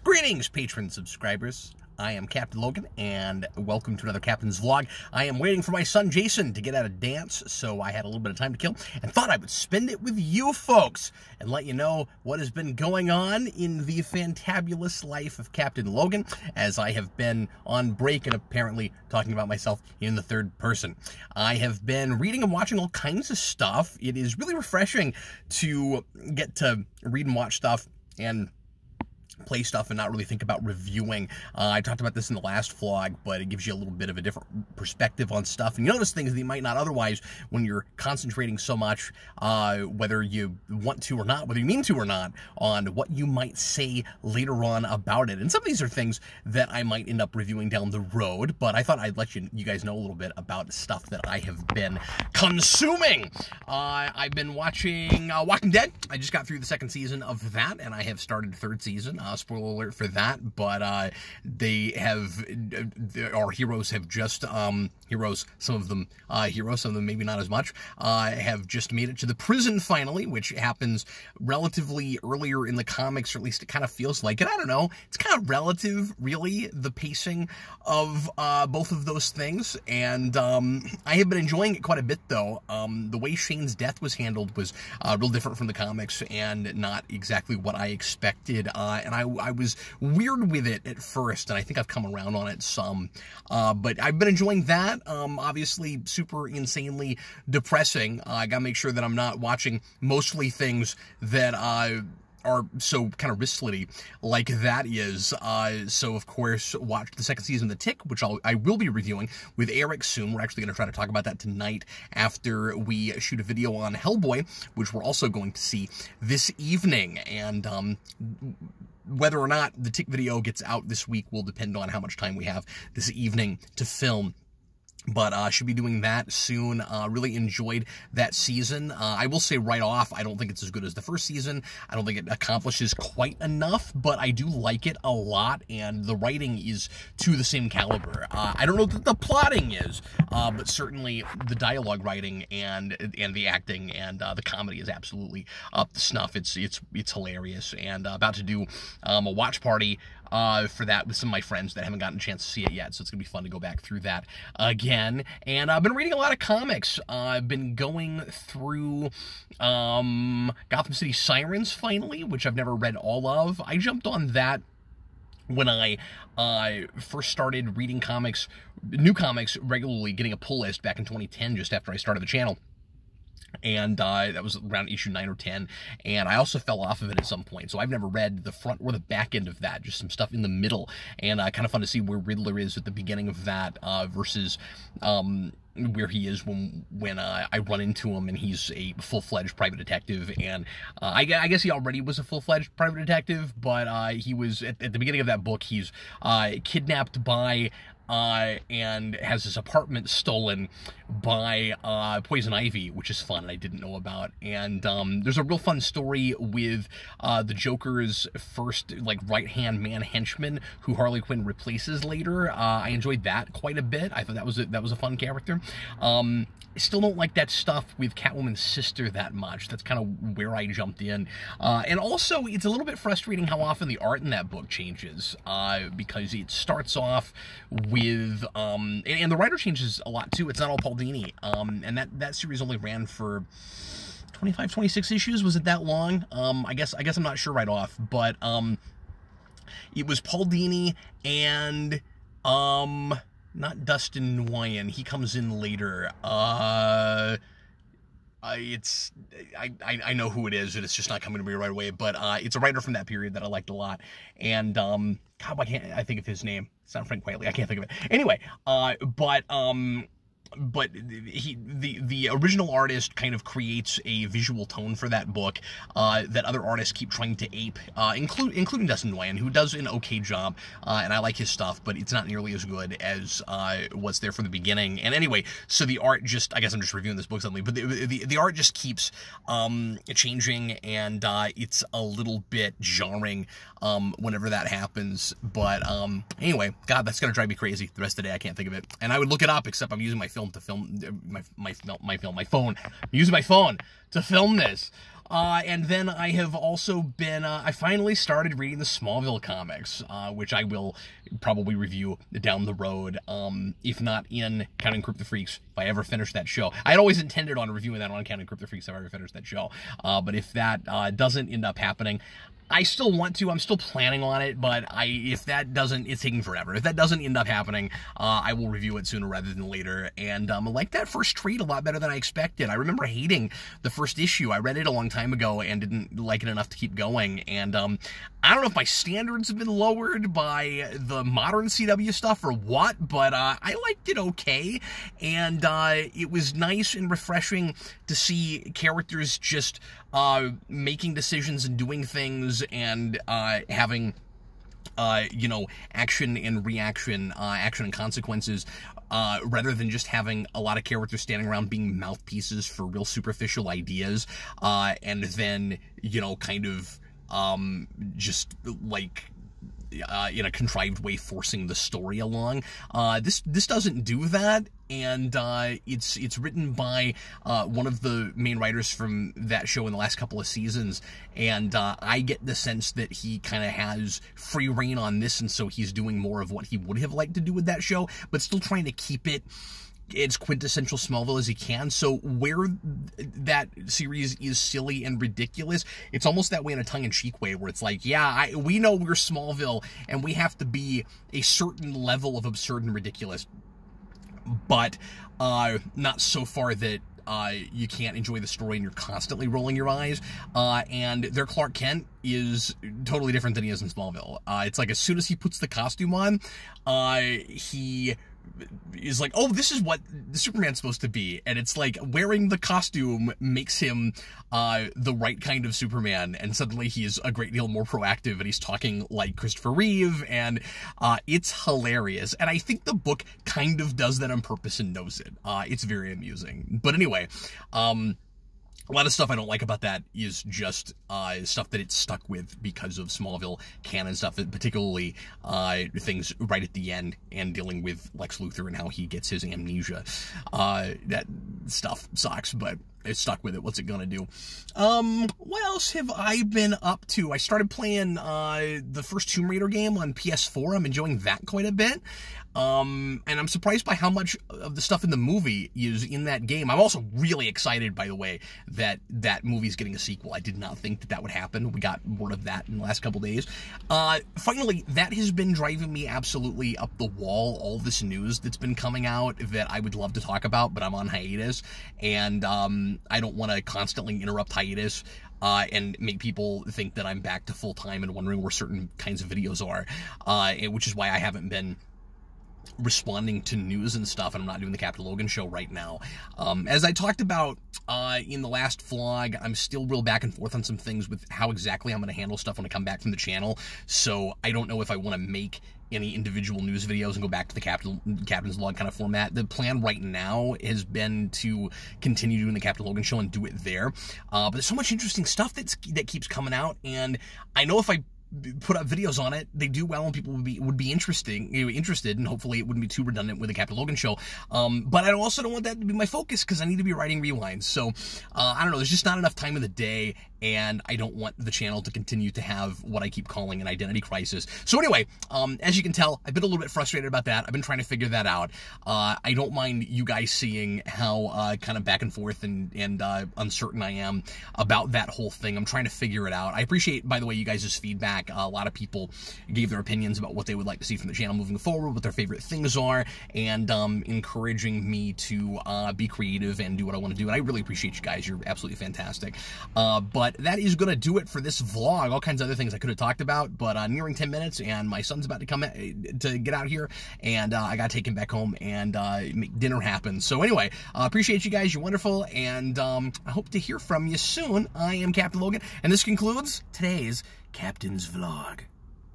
Greetings, patron subscribers. I am Captain Logan, and welcome to another Captain's Vlog. I am waiting for my son Jason to get out of dance, so I had a little bit of time to kill, and thought I would spend it with you folks, and let you know what has been going on in the fantabulous life of Captain Logan, as I have been on break and apparently talking about myself in the third person. I have been reading and watching all kinds of stuff. It is really refreshing to get to read and watch stuff and play stuff and not really think about reviewing. I talked about this in the last vlog, but it gives you a little bit of a different perspective on stuff, and you notice things that you might not otherwise when you're concentrating so much, whether you want to or not, whether you mean to or not, on what you might say later on about it. And some of these are things that I might end up reviewing down the road, but I thought I'd let you guys know a little bit about stuff that I have been consuming. I've been watching Walking Dead. I just got through the second season of that, and I have started the third season. Spoiler alert for that, but they have, our heroes have just, heroes, some of them heroes, some of them maybe not as much, have just made it to the prison finally, which happens relatively earlier in the comics, or at least it kind of feels like it. I don't know, it's kind of relative, really, the pacing of both of those things, and I have been enjoying it quite a bit, though. The way Shane's death was handled was real different from the comics, and not exactly what I expected, and I was weird with it at first, and I think I've come around on it some, but I've been enjoying that. Obviously super insanely depressing. I gotta make sure that I'm not watching mostly things that are so kind of risky like that is. So of course, watch the second season of The Tick, which I will be reviewing with Eric soon. We're actually going to try to talk about that tonight after we shoot a video on Hellboy, which we're also going to see this evening. And whether or not the Tick video gets out this week will depend on how much time we have this evening to film. But should be doing that soon. Really enjoyed that season. I will say right off, I don't think it's as good as the first season. I don't think it accomplishes quite enough, but I do like it a lot, and the writing is to the same caliber. I don't know that the plotting is, but certainly the dialogue writing and the acting and the comedy is absolutely up to snuff. It's hilarious, and about to do a watch party for that with some of my friends that haven't gotten a chance to see it yet, so it's gonna be fun to go back through that again. And I've been reading a lot of comics. I've been going through Gotham City Sirens finally, which I've never read all of. I jumped on that when I first started reading comics, new comics regularly, getting a pull list back in 2010, just after I started the channel. And that was around issue 9 or 10, and I also fell off of it at some point, so I've never read the front or the back end of that, just some stuff in the middle, and kind of fun to see where Riddler is at the beginning of that versus where he is when I run into him, and he's a full-fledged private detective. And I guess he already was a full-fledged private detective, but he was, at the beginning of that book, he's kidnapped by and has his apartment stolen by Poison Ivy, which is fun, and I didn't know about. And there's a real fun story with the Joker's first, like, right-hand man henchman, who Harley Quinn replaces later. I enjoyed that quite a bit. I thought that was a fun character. I still don't like that stuff with Catwoman's sister that much. That's kind of where I jumped in. And also, it's a little bit frustrating how often the art in that book changes, because it starts off with, and the writer changes a lot too. It's not all Paul Dini, and that series only ran for 25, 26 issues. Was it that long? I guess I'm not sure right off, but it was Paul Dini and not Dustin Nguyen. He comes in later. I know who it is, and it's just not coming to me right away, but it's a writer from that period that I liked a lot. And God, why can't I think of his name? It's not Frank Whiteley. I can't think of it. Anyway, but the original artist kind of creates a visual tone for that book that other artists keep trying to ape, including Dustin Nguyen, who does an okay job, and I like his stuff, but it's not nearly as good as what's there from the beginning. And anyway, so the art just, I guess I'm just reviewing this book suddenly, but the art just keeps changing, and it's a little bit jarring whenever that happens. But anyway, God, that's gonna drive me crazy the rest of the day. I can't think of it, and I would look it up, except I'm using my phone to film my phone. I'm using my phone to film this. And then I have also been, I finally started reading the Smallville comics, which I will probably review down the road, if not in Counting Crypto Freaks, if I ever finish that show. I had always intended on reviewing that on Counting Crypto Freaks if I ever finish that show, but if that doesn't end up happening, I still want to. I'm still planning on it, but if that doesn't, it's taking forever. If that doesn't end up happening, I will review it sooner rather than later. And I like that first trade a lot better than I expected. I remember hating the first issue. I read it a long time ago and didn't like it enough to keep going. And I don't know if my standards have been lowered by the modern CW stuff or what, but I liked it okay. And it was nice and refreshing to see characters just making decisions and doing things and having you know, action and reaction, action and consequences, rather than just having a lot of characters standing around being mouthpieces for real superficial ideas, and then, you know, kind of just like in a contrived way forcing the story along. This doesn't do that, and it's written by one of the main writers from that show in the last couple of seasons, and I get the sense that he kind of has free reign on this, and so he's doing more of what he would have liked to do with that show, but still trying to keep it its quintessential Smallville as he can. So where that series is silly and ridiculous, it's almost that way in a tongue-in-cheek way, where it's like, yeah, we know we're Smallville, and we have to be a certain level of absurd and ridiculous, but not so far that you can't enjoy the story and you're constantly rolling your eyes. And their Clark Kent is totally different than he is in Smallville. It's like as soon as he puts the costume on, he is like, oh, this is what the Superman's supposed to be, and it's like wearing the costume makes him the right kind of Superman, and suddenly he's a great deal more proactive, and he's talking like Christopher Reeve, and it's hilarious, and I think the book kind of does that on purpose and knows it. It's very amusing. But anyway, a lot of stuff I don't like about that is just stuff that it's stuck with because of Smallville canon stuff, particularly things right at the end and dealing with Lex Luthor and how he gets his amnesia. That stuff sucks, but it's stuck with it. What's it gonna do? What else have I been up to? I started playing the first Tomb Raider game on PS4. I'm enjoying that quite a bit. And I'm surprised by how much of the stuff in the movie is in that game. I'm also really excited, by the way, that that movie's getting a sequel. I did not think that that would happen. We got word of that in the last couple days. Finally, that has been driving me absolutely up the wall, all this news that's been coming out that I would love to talk about, but I'm on hiatus, and I don't want to constantly interrupt hiatus and make people think that I'm back to full-time and wondering where certain kinds of videos are, which is why I haven't been responding to news and stuff, and I'm not doing the Captain Logan show right now. As I talked about in the last vlog, I'm still real back and forth on some things with how exactly I'm going to handle stuff when I come back from the channel, so I don't know if I want to make any individual news videos and go back to the Captain's Vlog kind of format. The plan right now has been to continue doing the Captain Logan show and do it there, but there's so much interesting stuff that keeps coming out, and I know if I put up videos on it, they do well, and people would be interested, and hopefully it wouldn't be too redundant with the Captain Logan show. But I also don't want that to be my focus, because I need to be writing rewinds. So I don't know. There's just not enough time in the day, and I don't want the channel to continue to have what I keep calling an identity crisis. So anyway, as you can tell, I've been a little bit frustrated about that. I've been trying to figure that out. I don't mind you guys seeing how kind of back and forth and uncertain I am about that whole thing. I'm trying to figure it out. I appreciate, by the way, you guys' feedback. A lot of people gave their opinions about what they would like to see from the channel moving forward, what their favorite things are, and encouraging me to be creative and do what I want to do. And I really appreciate you guys. You're absolutely fantastic. But that is going to do it for this vlog. All kinds of other things I could have talked about, but nearing 10 minutes, and my son's about to come to get out here, and I got to take him back home and make dinner happen. So anyway, appreciate you guys. You're wonderful, and I hope to hear from you soon. I am Captain Logan, and this concludes today's Captain's Vlog.